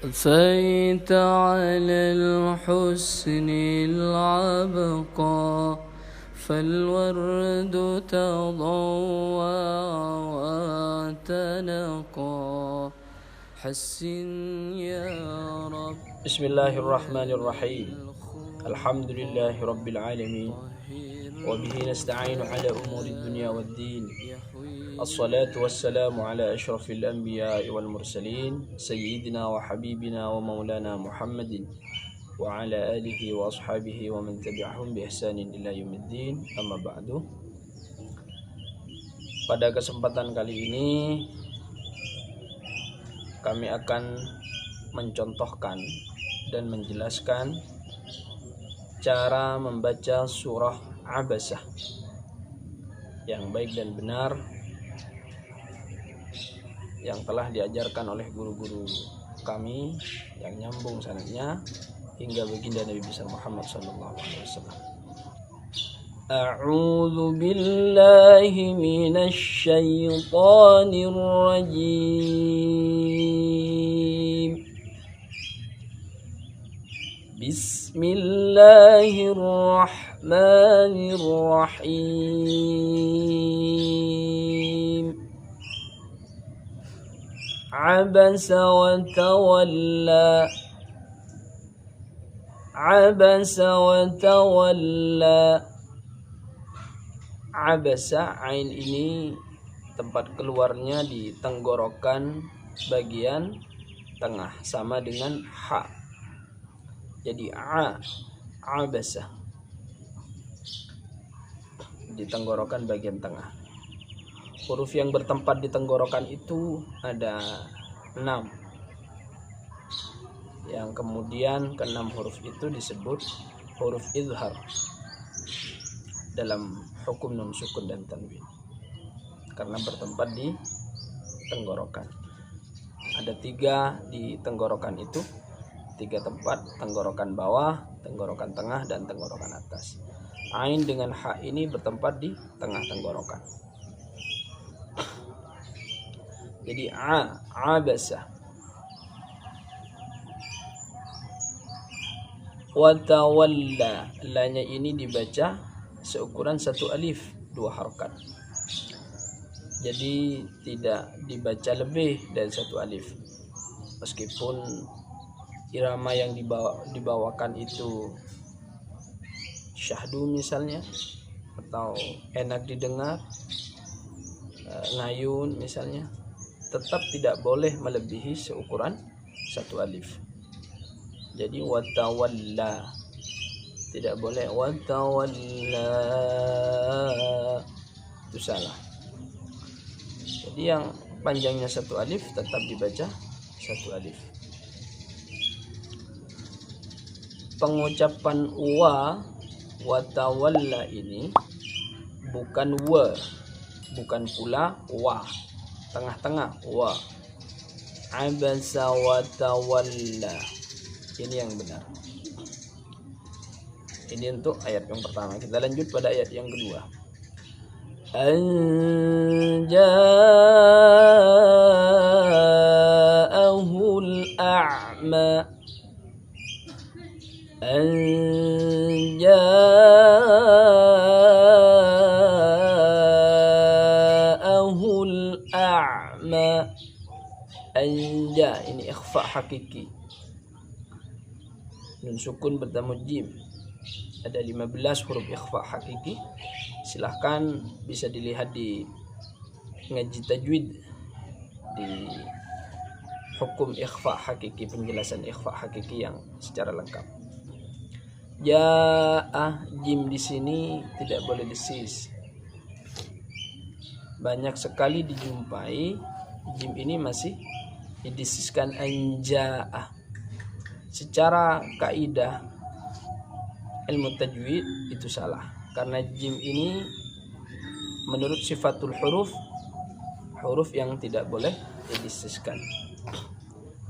أثيت على الحسن العبقى فالورد تضوى وتنقى حسن يا رب. بسم الله الرحمن الرحيم. الحمد لله رب العالمين وبه نستعين على أمور الدنيا والدين. الصلاة والسلام على أشرف الأنبياء والمرسلين سيدنا وحبيبنا ومولانا محمد وعلى آله وأصحابه ومن تبعهم بإحسان إلى يوم الدين. أما بعد. Pada kesempatan kali ini kami akan mencontohkan dan menjelaskan cara membaca surah Abasah yang baik dan benar yang telah diajarkan oleh guru-guru kami yang nyambung sanadnya hingga baginda Nabi besar Muhammad sallallahu alaihi wasallam. A'udzu billahi minasy syaithanir rajim. Bismillahirrahmanirrahim. Abasa wa tawalla. Abasa wa tawalla. Abasa, ain ini tempat keluarnya di tenggorokan bagian tengah sama dengan ha. Jadi abasa di tenggorokan bagian tengah. Huruf yang bertempat di tenggorokan itu ada 6. Yang kemudian ke-6 huruf itu disebut huruf izhar dalam hukum nun sukun dan tanwin karena bertempat di tenggorokan. Ada 3 di tenggorokan itu, 3 tempat: tenggorokan bawah, tenggorokan tengah, dan tenggorokan atas. Ain dengan ha ini bertempat di tengah tenggorokan. Jadi abasa. Wa tawalla, lanya ini dibaca seukuran 1 alif 2 harakat. Jadi tidak dibaca lebih dari 1 alif. Meskipun irama yang dibawakan itu syahdu misalnya, atau enak didengar, ngayun misalnya, tetap tidak boleh melebihi seukuran 1 alif. Jadi watawalla, tidak boleh watawalla, itu salah. Jadi yang panjangnya 1 alif tetap dibaca 1 alif. Pengucapan watawalla ini bukan wa, bukan pula wa, tengah-tengah wa. Abasa watawalla, ini yang benar. Ini untuk ayat yang pertama. Kita lanjut pada ayat yang kedua. Anja'ahul a'ma. Anja'ahul a'ma. Anja, ini ikhfa hakiki. Nun sukun bertemu jim. Ada 15 huruf ikhfa hakiki. Silahkan bisa dilihat di ngaji tajwid di hukum ikhfa hakiki, penjelasan ikhfa hakiki yang secara lengkap. Jim di sini tidak boleh disis. Banyak sekali dijumpai jim ini masih didisiskan anja'ah. Secara kaidah ilmu tajwid itu salah, karena jim ini menurut sifatul huruf yang tidak boleh didisiskan.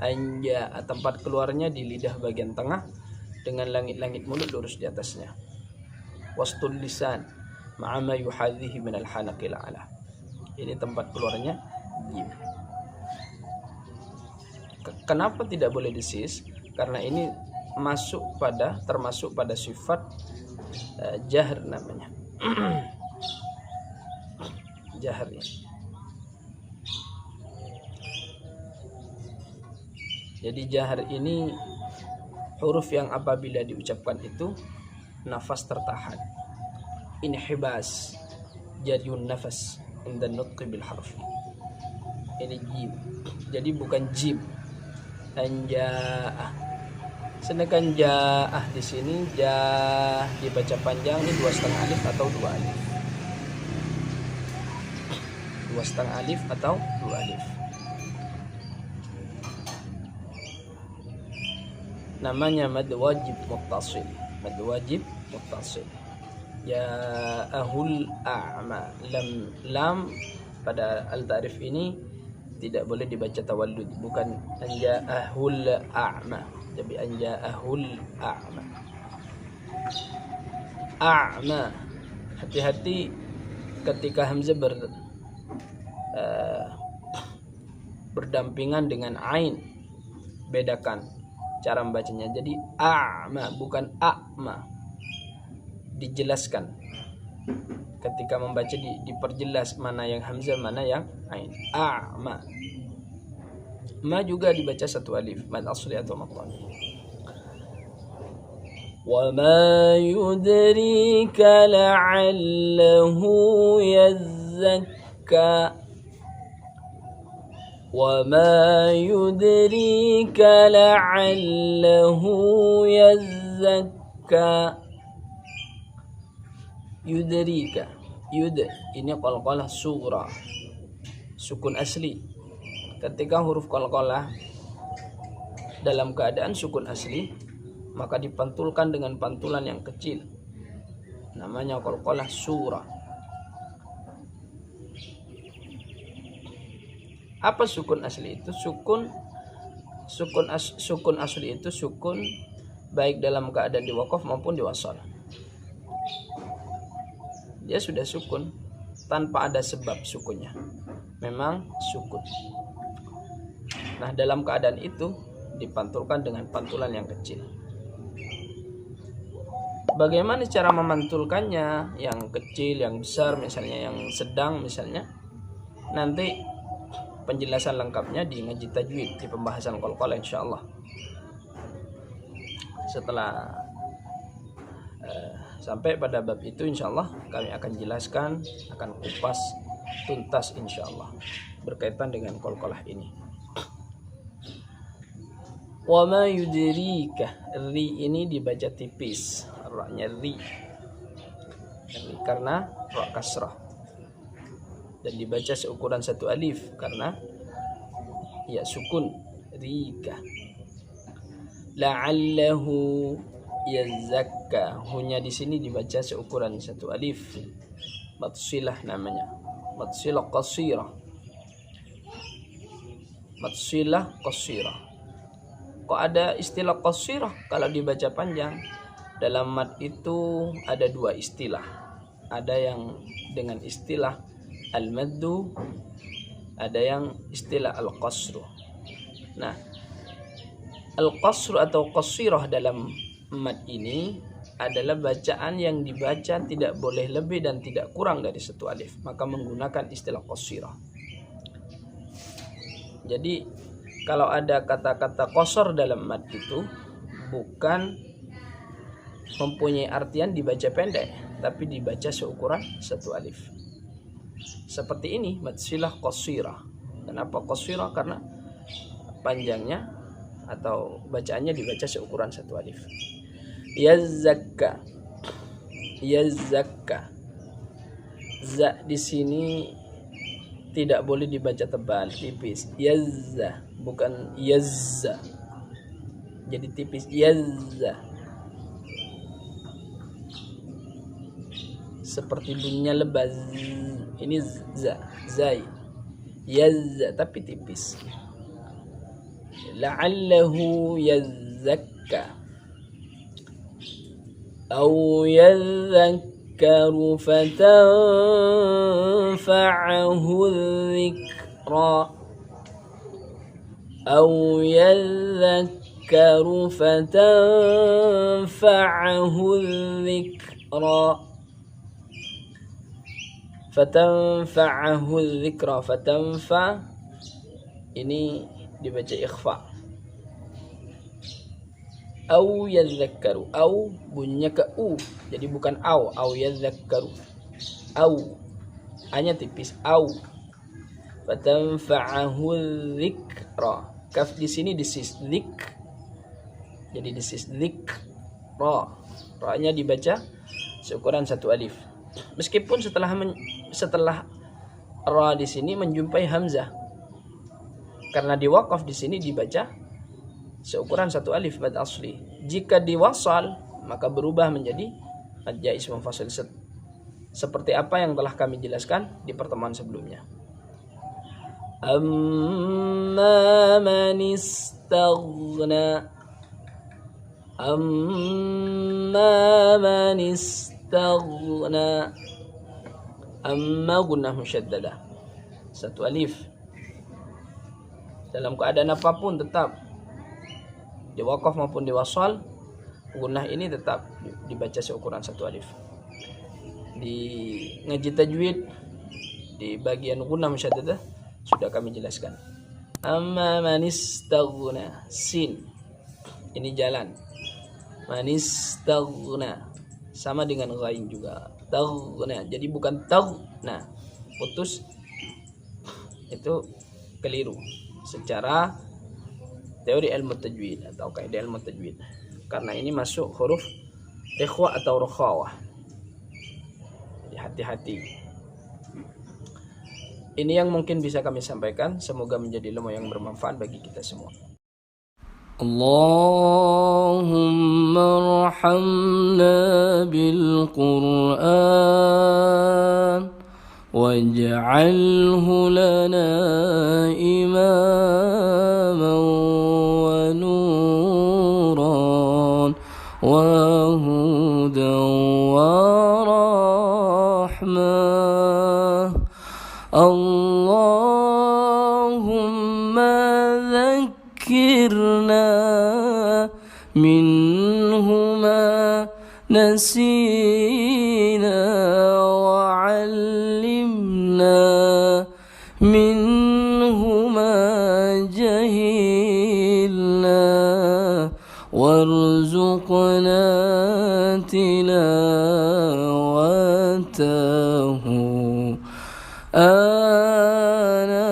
Anja, tempat keluarnya di lidah bagian tengah dengan langit-langit mulut lurus di atasnya. Wastul lisan ma'a ma yuhadhihi min al-hanaqil a'la. Ini tempat keluarnya jim. Kenapa tidak boleh disis? Karena ini termasuk pada sifat jahr namanya. Jahr ya. Jadi jahr ini huruf yang apabila diucapkan itu nafas tertahan. Inhibas, jariyun nafas inda nutqi bil harf. Ini jim. Jadi bukan jim. Anja'ah. Sedangkan ja'ah di sini dibaca panjang ini 2,5 alif atau 2 alif. 2,5 alif atau 2 alif. Namanya mad wajib muttasil. Mad wajib muttasil. Ja'ahul a'ma. Lam pada al-ta'rif ini tidak boleh dibaca tawallud, bukan anja'ahul a'ma, tapi anja'ahul a'ma. A'ma. Hati-hati ketika hamzah berdampingan dengan ain. Bedakan cara membacanya. Jadi a'ma bukan a'ma. Dijelaskan. Ketika membaca diperjelas mana yang hamzah, mana yang ain. A'ma. Ma juga dibaca 1 alif, mad asli atau maqami. Wa ma yudrika la'allahu yazzakka. Wa ma yudrika la'allahu yazzakka. Yudrika. Yud ini qalqalah sughra. Sukun asli. Ketika huruf qalqalah dalam keadaan sukun asli, maka dipantulkan dengan pantulan yang kecil. Namanya qalqalah sughra. Apa sukun asli itu? Sukun asli itu sukun baik dalam keadaan di waqaf maupun di wasal. Dia sudah sukun tanpa ada sebab sukunnya. Memang sukun. Nah, dalam keadaan itu dipantulkan dengan pantulan yang kecil. Bagaimana cara memantulkannya? Yang kecil, yang besar, misalnya yang sedang misalnya. Nanti penjelasan lengkapnya di ngaji tajwid di pembahasan qalqalah insyaallah. Setelah sampai pada bab itu insyaallah kami akan jelaskan, akan kupas tuntas insyaallah berkaitan dengan qalqalah ini. Wa ma yudrika. Ri ini dibaca tipis, ra-nya ri. Karena ra kasrah. Dan dibaca seukuran 1 alif karena ya sukun rika. La'allahu yazakka. Hunya di sini dibaca seukuran 1 alif. Matsilah namanya. Matsilah qasirah. Matsilah qasirah. Kok ada istilah qasirah kalau dibaca panjang? Dalam mad itu ada 2 istilah. Ada yang dengan istilah al-maddu, ada yang istilah al-qasru. Nah, al-qasru atau qasirah dalam mad ini adalah bacaan yang dibaca tidak boleh lebih dan tidak kurang dari 1 alif, maka menggunakan istilah qasirah. Jadi kalau ada kata-kata qasar dalam mad itu bukan mempunyai artian dibaca pendek, tapi dibaca seukuran 1 alif. Seperti ini matsilah qasirah. Kenapa qasirah? Karena panjangnya atau bacaannya dibaca seukuran 1 alif. Yazakka. Yazakka. Za di sini tidak boleh dibaca tebal, tipis. Yazza, bukan yazza. Jadi tipis. Yazza. Seperti bunyinya lebaz. Ini za, zai. Yazza tapi tipis. La'allahu yazzakka aw yadhakkaru fatanfa'ahu dzikra. أو يذكر فتنفعه الذكرى. Fatanfa'ahu dzikra. Fatanfa ini dibaca ikhfa. Au yadzakkaru. Au bunyinya ke u, jadi bukan au. Au yadzakkaru. Au hanya tipis. Au. Fatanfa'ahu dzikra. Kaf di sini disis zik. Jadi disis dzikra. Ra-nya dibaca seukuran 1 alif. Meskipun setelah ra di sini menjumpai hamzah, karena di waqaf di sini dibaca seukuran 1 alif mad asli. Jika diwasal maka berubah menjadi mad jaiz munfasil, seperti apa yang telah kami jelaskan di pertemuan sebelumnya. Amma man istaghna. Amma man istaghna. Amma gunnah musyaddadah 1 alif. Dalam keadaan apapun tetap di waqaf maupun di wasal, gunnah ini tetap dibaca seukuran 1 alif. Di ngaji tajwid di bagian gunnah musyaddadah sudah kami jelaskan. Amma man istaghna, sin ini jalan. Man istaghna sama dengan ghain juga. Taghna, jadi bukan taghna. Putus itu keliru secara teori ilmu tajwid atau kaidah ilmu tajwid. Karena ini masuk huruf ikhwa atau rokhawah. Jadi hati-hati. Ini yang mungkin bisa kami sampaikan. Semoga menjadi ilmu yang bermanfaat bagi kita semua. Allahumma arhamna bil Qur'an waj'alhu lana imaman wa nuran wa hudan wa rahmah. Allahumma dhakkirna minhuma nasina wa 'allimna minhuma jahilna warzuqna tilawatahu ana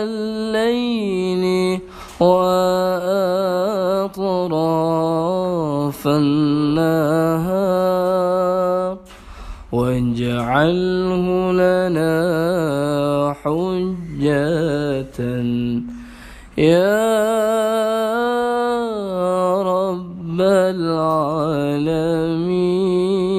al-layli wa atrafan nahar waj'alhu lana hujjatan ya rabbal alamin.